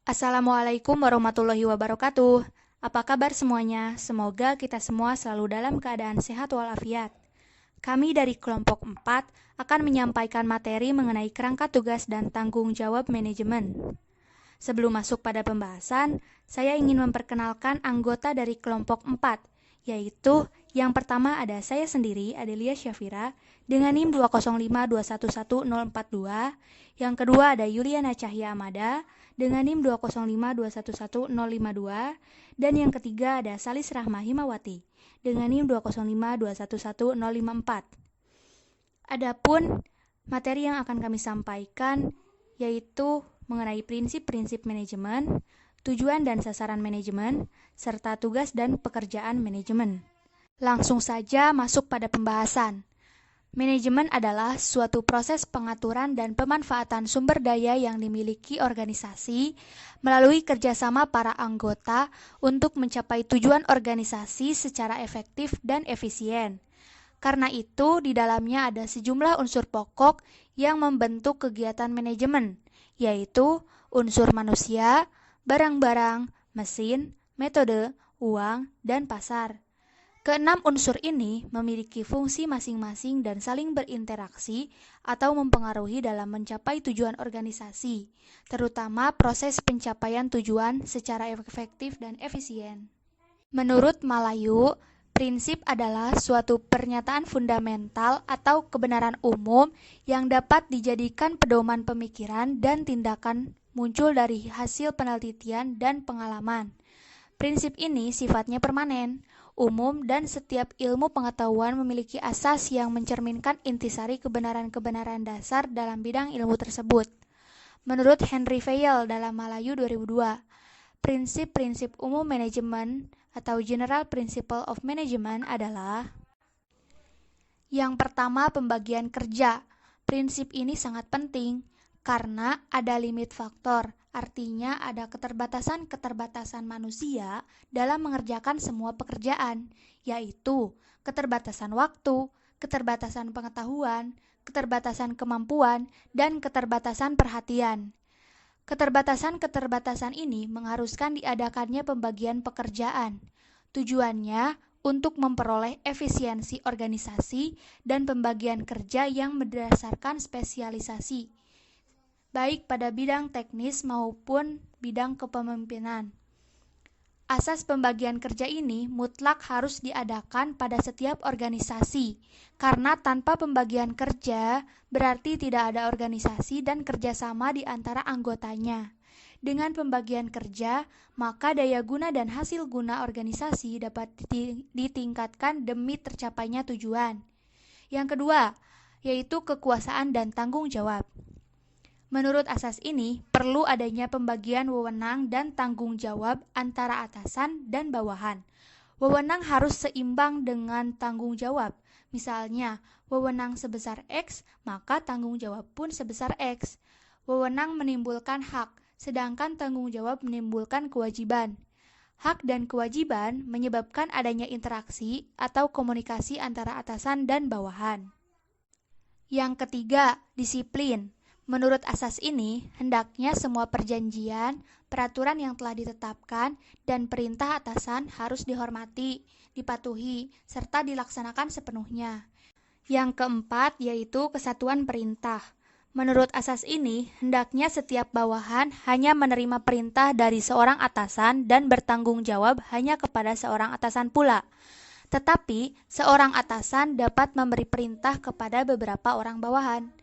Assalamualaikum warahmatullahi wabarakatuh. Apa kabar semuanya? Semoga kita semua selalu dalam keadaan sehat walafiat. Kami dari kelompok 4 akan menyampaikan materi mengenai kerangka tugas dan tanggung jawab manajemen. Sebelum masuk pada pembahasan, saya ingin memperkenalkan anggota dari kelompok 4, yaitu yang pertama ada saya sendiri, Adelia Syafira, dengan NIM 205211042. Yang kedua ada Yuliana Cahya Amada, dengan NIM 205211052. Dan yang ketiga ada Salis Rahma Himawati, dengan NIM 205211054. Adapun materi yang akan kami sampaikan yaitu mengenai prinsip-prinsip manajemen, tujuan dan sasaran manajemen, serta tugas dan pekerjaan manajemen. Langsung saja masuk pada pembahasan. Manajemen adalah suatu proses pengaturan dan pemanfaatan sumber daya yang dimiliki organisasi melalui kerjasama para anggota untuk mencapai tujuan organisasi secara efektif dan efisien. Karena itu, di dalamnya ada sejumlah unsur pokok yang membentuk kegiatan manajemen, yaitu unsur manusia, barang-barang, mesin, metode, uang, dan pasar. Keenam unsur ini memiliki fungsi masing-masing dan saling berinteraksi atau mempengaruhi dalam mencapai tujuan organisasi, terutama proses pencapaian tujuan secara efektif dan efisien. Menurut Malayu, prinsip adalah suatu pernyataan fundamental atau kebenaran umum yang dapat dijadikan pedoman pemikiran dan tindakan muncul dari hasil penelitian dan pengalaman. Prinsip ini sifatnya permanen, umum, dan setiap ilmu pengetahuan memiliki asas yang mencerminkan intisari kebenaran-kebenaran dasar dalam bidang ilmu tersebut. Menurut Henry Fayol dalam Malayu 2002, prinsip-prinsip umum manajemen atau General Principle of Management adalah: yang pertama, pembagian kerja. Prinsip ini sangat penting karena ada limit faktor, artinya ada keterbatasan-keterbatasan manusia dalam mengerjakan semua pekerjaan, yaitu keterbatasan waktu, keterbatasan pengetahuan, keterbatasan kemampuan, dan keterbatasan perhatian. Keterbatasan-keterbatasan ini mengharuskan diadakannya pembagian pekerjaan. Tujuannya untuk memperoleh efisiensi organisasi dan pembagian kerja yang berdasarkan spesialisasi, baik pada bidang teknis maupun bidang kepemimpinan. Asas pembagian kerja ini mutlak harus diadakan pada setiap organisasi, karena tanpa pembagian kerja berarti tidak ada organisasi dan kerjasama di antara anggotanya. Dengan pembagian kerja, maka daya guna dan hasil guna organisasi dapat ditingkatkan demi tercapainya tujuan. Yang kedua, yaitu kekuasaan dan tanggung jawab. Menurut asas ini, perlu adanya pembagian wewenang dan tanggung jawab antara atasan dan bawahan. Wewenang harus seimbang dengan tanggung jawab. Misalnya, wewenang sebesar X, maka tanggung jawab pun sebesar X. Wewenang menimbulkan hak, sedangkan tanggung jawab menimbulkan kewajiban. Hak dan kewajiban menyebabkan adanya interaksi atau komunikasi antara atasan dan bawahan. Yang ketiga, disiplin. Menurut asas ini, hendaknya semua perjanjian, peraturan yang telah ditetapkan, dan perintah atasan harus dihormati, dipatuhi, serta dilaksanakan sepenuhnya. Yang keempat, yaitu kesatuan perintah. Menurut asas ini, hendaknya setiap bawahan hanya menerima perintah dari seorang atasan dan bertanggung jawab hanya kepada seorang atasan pula. Tetapi, seorang atasan dapat memberi perintah kepada beberapa orang bawahan.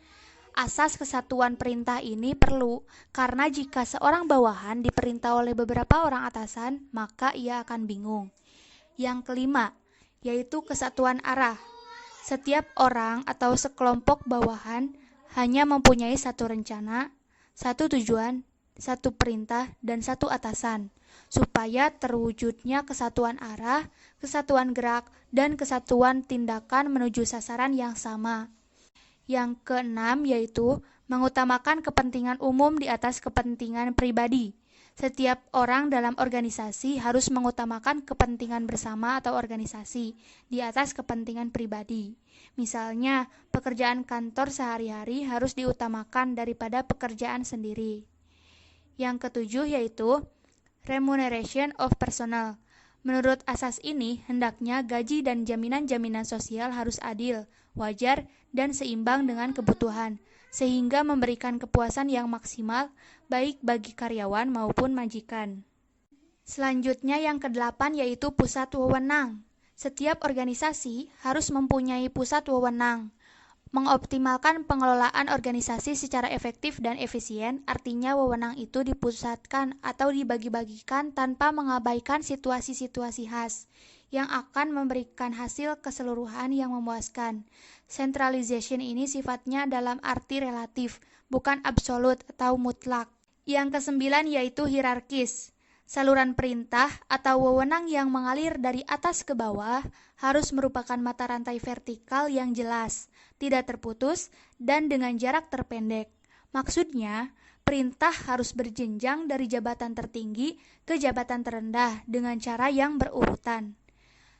Asas kesatuan perintah ini perlu, karena jika seorang bawahan diperintah oleh beberapa orang atasan, maka ia akan bingung. Yang kelima, yaitu kesatuan arah. Setiap orang atau sekelompok bawahan hanya mempunyai satu rencana, satu tujuan, satu perintah, dan satu atasan, supaya terwujudnya kesatuan arah, kesatuan gerak, dan kesatuan tindakan menuju sasaran yang sama. Yang keenam, yaitu mengutamakan kepentingan umum di atas kepentingan pribadi. Setiap orang dalam organisasi harus mengutamakan kepentingan bersama atau organisasi di atas kepentingan pribadi. Misalnya, pekerjaan kantor sehari-hari harus diutamakan daripada pekerjaan sendiri. Yang ketujuh yaitu remuneration of personnel. Menurut asas ini, hendaknya gaji dan jaminan-jaminan sosial harus adil, wajar, dan seimbang dengan kebutuhan, sehingga memberikan kepuasan yang maksimal baik bagi karyawan maupun majikan. Selanjutnya yang kedelapan yaitu pusat wewenang. Setiap organisasi harus mempunyai pusat wewenang. Mengoptimalkan pengelolaan organisasi secara efektif dan efisien, artinya wewenang itu dipusatkan atau dibagi-bagikan tanpa mengabaikan situasi-situasi khas yang akan memberikan hasil keseluruhan yang memuaskan. Centralization ini sifatnya dalam arti relatif, bukan absolut atau mutlak. Yang kesembilan yaitu hierarkis. Saluran perintah atau wewenang yang mengalir dari atas ke bawah harus merupakan mata rantai vertikal yang jelas, tidak terputus, dan dengan jarak terpendek. Maksudnya, perintah harus berjenjang dari jabatan tertinggi ke jabatan terendah dengan cara yang berurutan.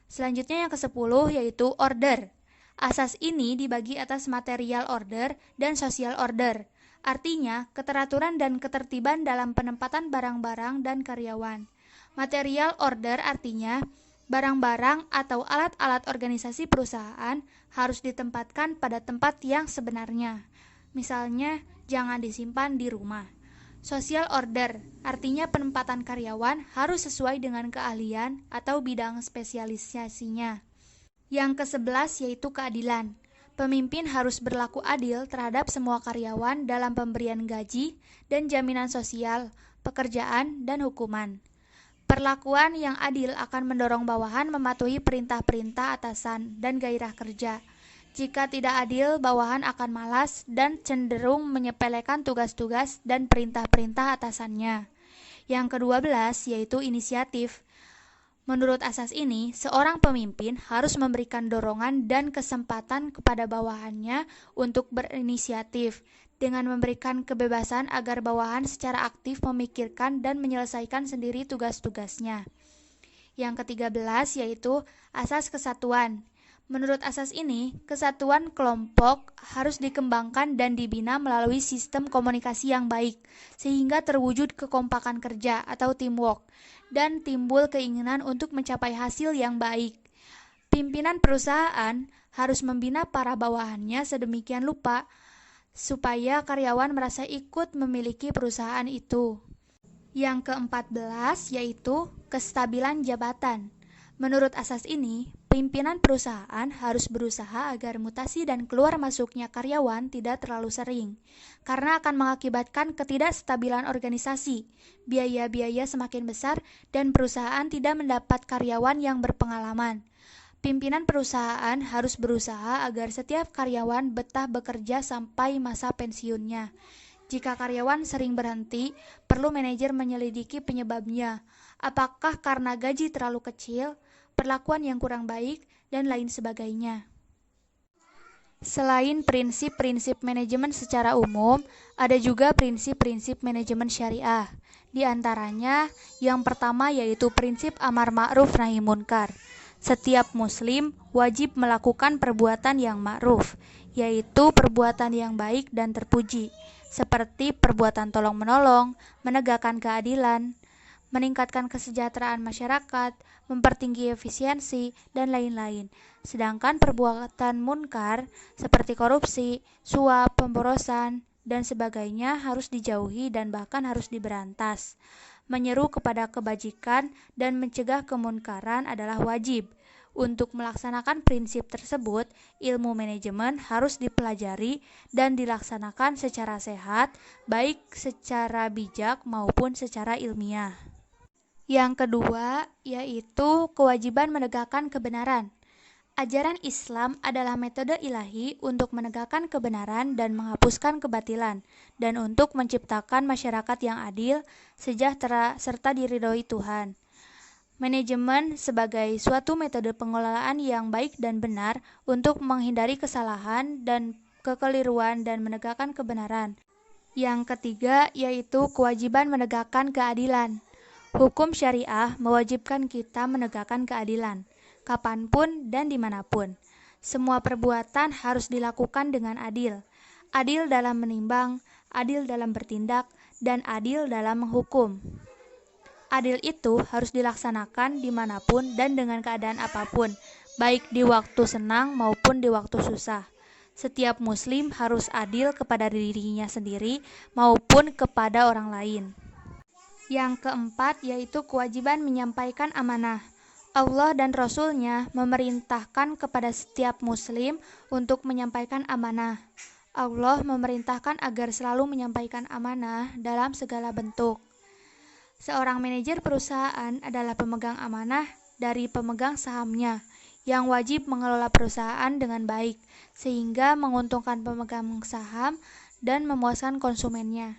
Selanjutnya yang ke-10 yaitu order. Asas ini dibagi atas material order dan social order. Artinya, keteraturan dan ketertiban dalam penempatan barang-barang dan karyawan. Material order artinya, barang-barang atau alat-alat organisasi perusahaan harus ditempatkan pada tempat yang sebenarnya. Misalnya, jangan disimpan di rumah. Social order artinya penempatan karyawan harus sesuai dengan keahlian atau bidang spesialisasinya. Yang ke-11 yaitu keadilan. Pemimpin harus berlaku adil terhadap semua karyawan dalam pemberian gaji dan jaminan sosial, pekerjaan, dan hukuman. Perlakuan yang adil akan mendorong bawahan mematuhi perintah-perintah atasan dan gairah kerja. Jika tidak adil, bawahan akan malas dan cenderung menyepelekan tugas-tugas dan perintah-perintah atasannya. Yang ke-12 yaitu inisiatif. Menurut asas ini, seorang pemimpin harus memberikan dorongan dan kesempatan kepada bawahannya untuk berinisiatif, dengan memberikan kebebasan agar bawahan secara aktif memikirkan dan menyelesaikan sendiri tugas-tugasnya. Yang ke-13 yaitu asas kesatuan. Menurut asas ini, kesatuan kelompok harus dikembangkan dan dibina melalui sistem komunikasi yang baik, sehingga terwujud kekompakan kerja atau teamwork, dan timbul keinginan untuk mencapai hasil yang baik. Pimpinan perusahaan harus membina para bawahannya sedemikian rupa, supaya karyawan merasa ikut memiliki perusahaan itu. Yang ke-14 yaitu kestabilan jabatan. Menurut asas ini, pimpinan perusahaan harus berusaha agar mutasi dan keluar masuknya karyawan tidak terlalu sering, karena akan mengakibatkan ketidakstabilan organisasi, biaya-biaya semakin besar, dan perusahaan tidak mendapat karyawan yang berpengalaman. Pimpinan perusahaan harus berusaha agar setiap karyawan betah bekerja sampai masa pensiunnya. Jika karyawan sering berhenti, perlu manajer menyelidiki penyebabnya. Apakah karena gaji terlalu kecil, perlakuan yang kurang baik, dan lain sebagainya. Selain prinsip-prinsip manajemen secara umum, ada juga prinsip-prinsip manajemen syariah. Di antaranya, yang pertama yaitu prinsip amar ma'ruf nahi munkar. Setiap muslim wajib melakukan perbuatan yang ma'ruf, yaitu perbuatan yang baik dan terpuji, seperti perbuatan tolong-menolong, menegakkan keadilan, meningkatkan kesejahteraan masyarakat, mempertinggi efisiensi, dan lain-lain. Sedangkan perbuatan munkar seperti korupsi, suap, pemborosan, dan sebagainya harus dijauhi dan bahkan harus diberantas. Menyeru kepada kebajikan dan mencegah kemunkaran adalah wajib. Untuk melaksanakan prinsip tersebut, ilmu manajemen harus dipelajari dan dilaksanakan secara sehat, baik secara bijak maupun secara ilmiah. Yang kedua, yaitu kewajiban menegakkan kebenaran. Ajaran Islam adalah metode ilahi untuk menegakkan kebenaran dan menghapuskan kebatilan, dan untuk menciptakan masyarakat yang adil, sejahtera, serta diridhoi Tuhan. Manajemen sebagai suatu metode pengelolaan yang baik dan benar untuk menghindari kesalahan dan kekeliruan dan menegakkan kebenaran. Yang ketiga, yaitu kewajiban menegakkan keadilan. Hukum syariah mewajibkan kita menegakkan keadilan, kapanpun dan dimanapun. Semua perbuatan harus dilakukan dengan adil. Adil dalam menimbang, adil dalam bertindak, dan adil dalam menghukum. Adil itu harus dilaksanakan dimanapun dan dengan keadaan apapun, baik di waktu senang maupun di waktu susah. Setiap muslim harus adil kepada dirinya sendiri maupun kepada orang lain. Yang keempat yaitu kewajiban menyampaikan amanah. Allah dan Rasul-Nya memerintahkan kepada setiap muslim untuk menyampaikan amanah. Allah memerintahkan agar selalu menyampaikan amanah dalam segala bentuk. Seorang manajer perusahaan adalah pemegang amanah dari pemegang sahamnya yang wajib mengelola perusahaan dengan baik sehingga menguntungkan pemegang saham dan memuaskan konsumennya.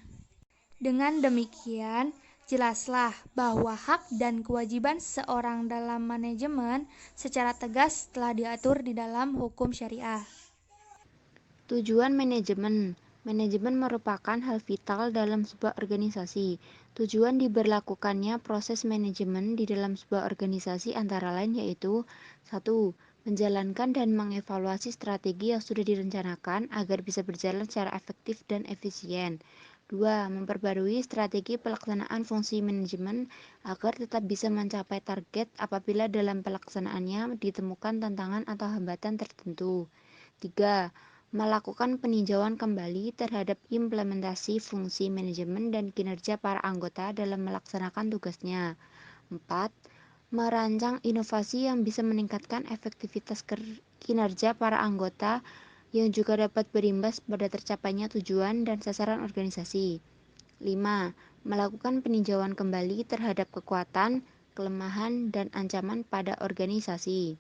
Dengan demikian, jelaslah bahwa hak dan kewajiban seorang dalam manajemen secara tegas telah diatur di dalam hukum syariah. Tujuan manajemen. Manajemen merupakan hal vital dalam sebuah organisasi. Tujuan diberlakukannya proses manajemen di dalam sebuah organisasi antara lain yaitu 1. Menjalankan dan mengevaluasi strategi yang sudah direncanakan agar bisa berjalan secara efektif dan efisien. 2. Memperbarui strategi pelaksanaan fungsi manajemen agar tetap bisa mencapai target apabila dalam pelaksanaannya ditemukan tantangan atau hambatan tertentu. 3. Melakukan peninjauan kembali terhadap implementasi fungsi manajemen dan kinerja para anggota dalam melaksanakan tugasnya. 4. Merancang inovasi yang bisa meningkatkan efektivitas kinerja para anggota yang juga dapat berimbas pada tercapainya tujuan dan sasaran organisasi. 5. Melakukan peninjauan kembali terhadap kekuatan, kelemahan, dan ancaman pada organisasi.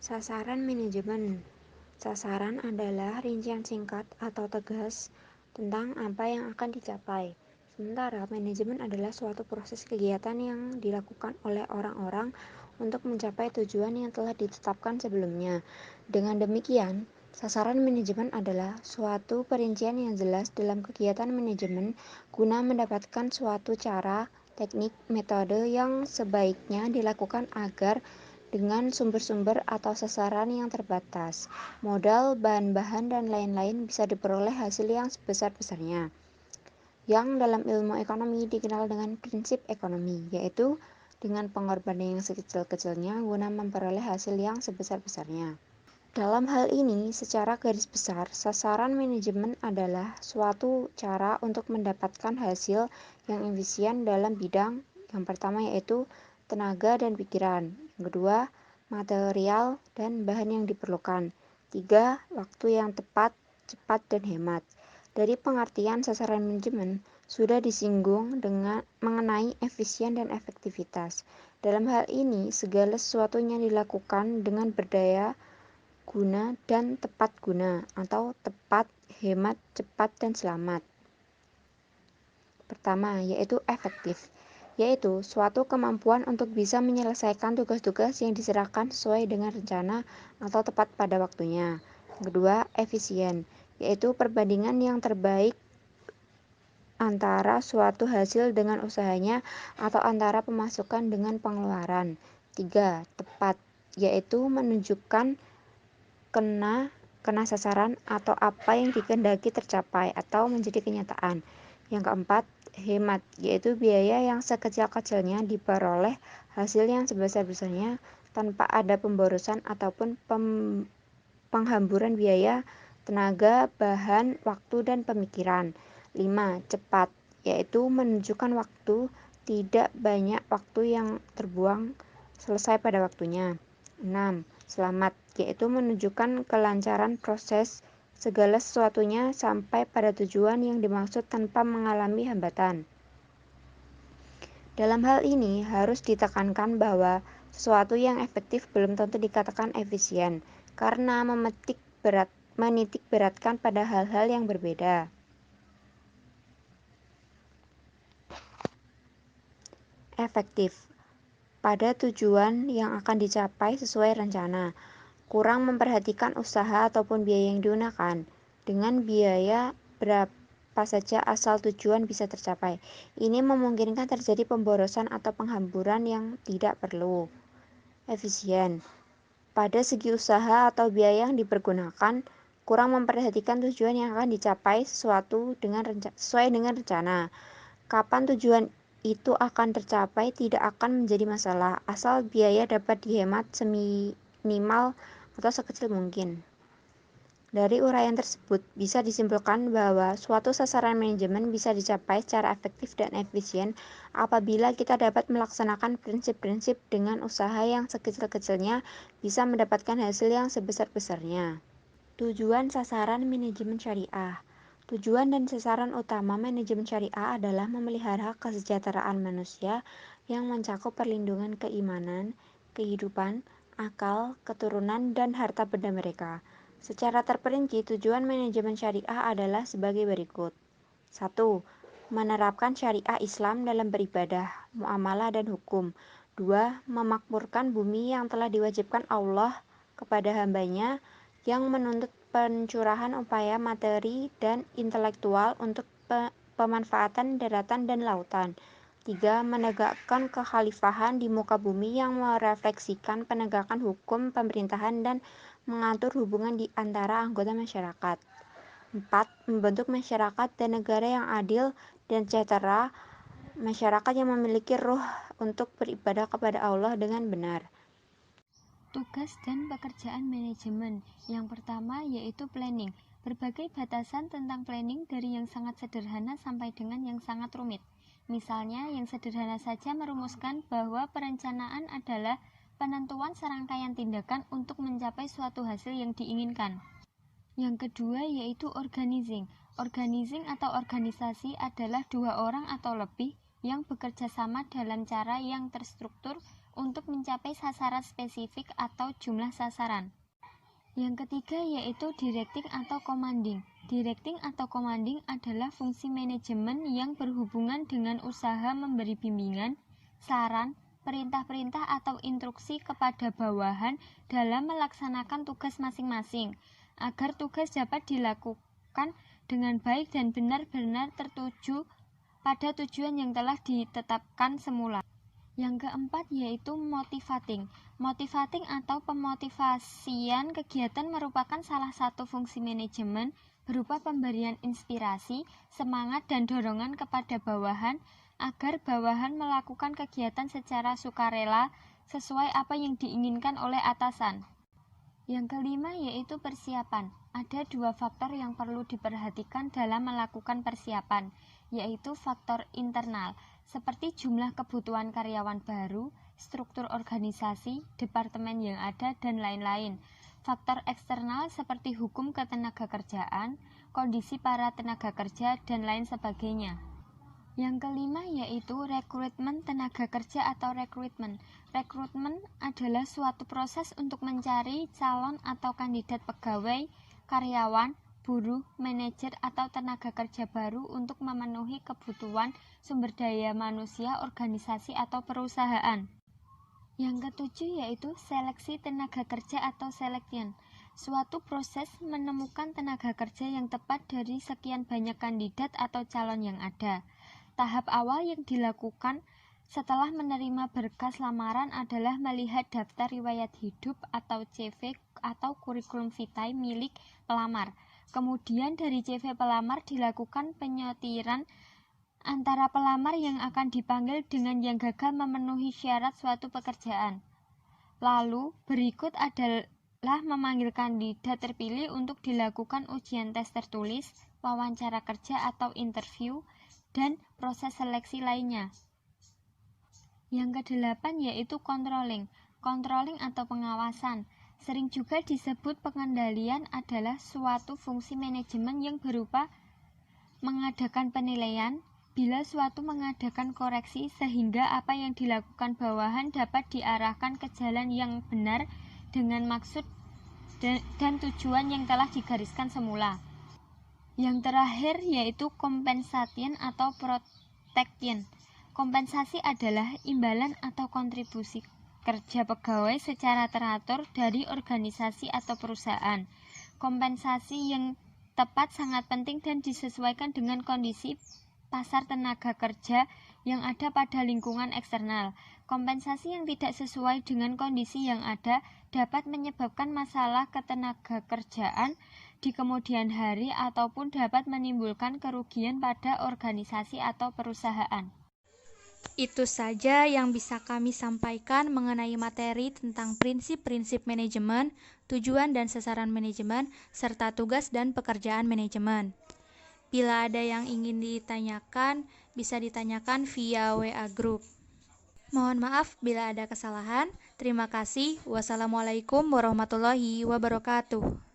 Sasaran manajemen. Sasaran adalah rincian singkat atau tegas tentang apa yang akan dicapai. Sementara manajemen adalah suatu proses kegiatan yang dilakukan oleh orang-orang untuk mencapai tujuan yang telah ditetapkan sebelumnya. Dengan demikian, sasaran manajemen adalah suatu perincian yang jelas dalam kegiatan manajemen guna mendapatkan suatu cara, teknik, metode yang sebaiknya dilakukan agar dengan sumber-sumber atau sasaran yang terbatas, modal, bahan-bahan, dan lain-lain bisa diperoleh hasil yang sebesar-besarnya. Yang dalam ilmu ekonomi dikenal dengan prinsip ekonomi, yaitu dengan pengorbanan yang sekecil-kecilnya guna memperoleh hasil yang sebesar-besarnya. Dalam hal ini, secara garis besar, sasaran manajemen adalah suatu cara untuk mendapatkan hasil yang efisien dalam bidang yang pertama yaitu tenaga dan pikiran, yang kedua, material dan bahan yang diperlukan, tiga, waktu yang tepat, cepat, dan hemat. Dari pengertian sasaran manajemen, sudah disinggung dengan mengenai efisien dan efektivitas. Dalam hal ini, segala sesuatunya dilakukan dengan berdaya guna dan tepat guna atau tepat, hemat, cepat, dan selamat. Pertama, yaitu efektif, yaitu suatu kemampuan untuk bisa menyelesaikan tugas-tugas yang diserahkan sesuai dengan rencana atau tepat pada waktunya. Kedua, efisien, yaitu perbandingan yang terbaik antara suatu hasil dengan usahanya atau antara pemasukan dengan pengeluaran. Tiga, tepat, yaitu menunjukkan kena sasaran atau apa yang dikehendaki tercapai atau menjadi kenyataan. Yang keempat, hemat, yaitu biaya yang sekecil-kecilnya diperoleh hasil yang sebesar-besarnya tanpa ada pemborosan ataupun penghamburan biaya, tenaga, bahan, waktu, dan pemikiran. 5. Cepat, yaitu menunjukkan waktu, tidak banyak waktu yang terbuang selesai pada waktunya. 6. Selamat, yaitu menunjukkan kelancaran proses segala sesuatunya sampai pada tujuan yang dimaksud tanpa mengalami hambatan. Dalam hal ini harus ditekankan bahwa sesuatu yang efektif belum tentu dikatakan efisien, karena menitik beratkan pada hal-hal yang berbeda. Efektif pada tujuan yang akan dicapai sesuai rencana, kurang memperhatikan usaha ataupun biaya yang digunakan. Dengan biaya berapa saja asal tujuan bisa tercapai. Ini memungkinkan terjadi pemborosan atau penghamburan yang tidak perlu. Efisien pada segi usaha atau biaya yang dipergunakan, kurang memperhatikan tujuan yang akan dicapai sesuai dengan rencana. Kapan tujuan itu akan tercapai tidak akan menjadi masalah, asal biaya dapat dihemat seminimal atau sekecil mungkin. Dari uraian tersebut, bisa disimpulkan bahwa suatu sasaran manajemen bisa dicapai secara efektif dan efisien apabila kita dapat melaksanakan prinsip-prinsip dengan usaha yang sekecil-kecilnya bisa mendapatkan hasil yang sebesar-besarnya. Tujuan sasaran manajemen syariah. Tujuan dan sasaran utama manajemen syariah adalah memelihara kesejahteraan manusia yang mencakup perlindungan keimanan, kehidupan, akal, keturunan, dan harta benda mereka. Secara terperinci, tujuan manajemen syariah adalah sebagai berikut. 1. Menerapkan syariah Islam dalam beribadah, muamalah, dan hukum. 2. Memakmurkan bumi yang telah diwajibkan Allah kepada hambanya yang menuntut pencurahan upaya materi dan intelektual untuk pemanfaatan daratan dan lautan. 3. Menegakkan kekhalifahan di muka bumi yang merefleksikan penegakan hukum pemerintahan dan mengatur hubungan di antara anggota masyarakat. 4. Membentuk masyarakat dan negara yang adil dan sejahtera, masyarakat yang memiliki ruh untuk beribadah kepada Allah dengan benar. Tugas dan pekerjaan manajemen. Yang pertama yaitu planning. Berbagai batasan tentang planning dari yang sangat sederhana sampai dengan yang sangat rumit. Misalnya, yang sederhana saja merumuskan bahwa perencanaan adalah penentuan serangkaian tindakan untuk mencapai suatu hasil yang diinginkan. Yang kedua yaitu organizing. Organizing atau organisasi adalah dua orang atau lebih yang bekerja sama dalam cara yang terstruktur untuk mencapai sasaran spesifik atau jumlah sasaran. Yang ketiga yaitu directing atau commanding. Directing atau commanding adalah fungsi manajemen yang berhubungan dengan usaha memberi bimbingan, saran, perintah-perintah atau instruksi kepada bawahan dalam melaksanakan tugas masing-masing, agar tugas dapat dilakukan dengan baik dan benar-benar tertuju pada tujuan yang telah ditetapkan semula. Yang keempat yaitu motivating. Motivating atau pemotivasian kegiatan merupakan salah satu fungsi manajemen berupa pemberian inspirasi, semangat, dan dorongan kepada bawahan agar bawahan melakukan kegiatan secara sukarela sesuai apa yang diinginkan oleh atasan. Yang kelima yaitu persiapan. Ada dua faktor yang perlu diperhatikan dalam melakukan persiapan, yaitu faktor internal, seperti jumlah kebutuhan karyawan baru, struktur organisasi, departemen yang ada, dan lain-lain. Faktor eksternal seperti hukum ketenagakerjaan, kondisi para tenaga kerja, dan lain sebagainya. Yang kelima yaitu rekrutmen tenaga kerja atau rekrutmen. Rekrutmen adalah suatu proses untuk mencari calon atau kandidat pegawai, karyawan, buruh, manajer, atau tenaga kerja baru untuk memenuhi kebutuhan sumber daya manusia, organisasi, atau perusahaan. Yang ketujuh yaitu seleksi tenaga kerja atau selection. Suatu proses menemukan tenaga kerja yang tepat dari sekian banyak kandidat atau calon yang ada. Tahap awal yang dilakukan setelah menerima berkas lamaran adalah melihat daftar riwayat hidup atau CV atau kurikulum vitae milik pelamar. Kemudian dari CV pelamar dilakukan penyotiran antara pelamar yang akan dipanggil dengan yang gagal memenuhi syarat suatu pekerjaan. Lalu berikut adalah memanggil kandidat terpilih untuk dilakukan ujian tes tertulis, wawancara kerja atau interview, dan proses seleksi lainnya. Yang kedelapan yaitu controlling. Controlling atau pengawasan, sering juga disebut pengendalian, adalah suatu fungsi manajemen yang berupa mengadakan penilaian bila suatu mengadakan koreksi sehingga apa yang dilakukan bawahan dapat diarahkan ke jalan yang benar dengan maksud dan tujuan yang telah digariskan semula. Yang terakhir yaitu compensation atau protection. Kompensasi adalah imbalan atau kontribusi kerja pegawai secara teratur dari organisasi atau perusahaan. Kompensasi yang tepat sangat penting dan disesuaikan dengan kondisi pasar tenaga kerja yang ada pada lingkungan eksternal. Kompensasi yang tidak sesuai dengan kondisi yang ada dapat menyebabkan masalah ketenaga kerjaan di kemudian hari ataupun dapat menimbulkan kerugian pada organisasi atau perusahaan. Itu saja yang bisa kami sampaikan mengenai materi tentang prinsip-prinsip manajemen, tujuan dan sasaran manajemen, serta tugas dan pekerjaan manajemen. Bila ada yang ingin ditanyakan, bisa ditanyakan via WA Group. Mohon maaf bila ada kesalahan. Terima kasih. Wassalamualaikum warahmatullahi wabarakatuh.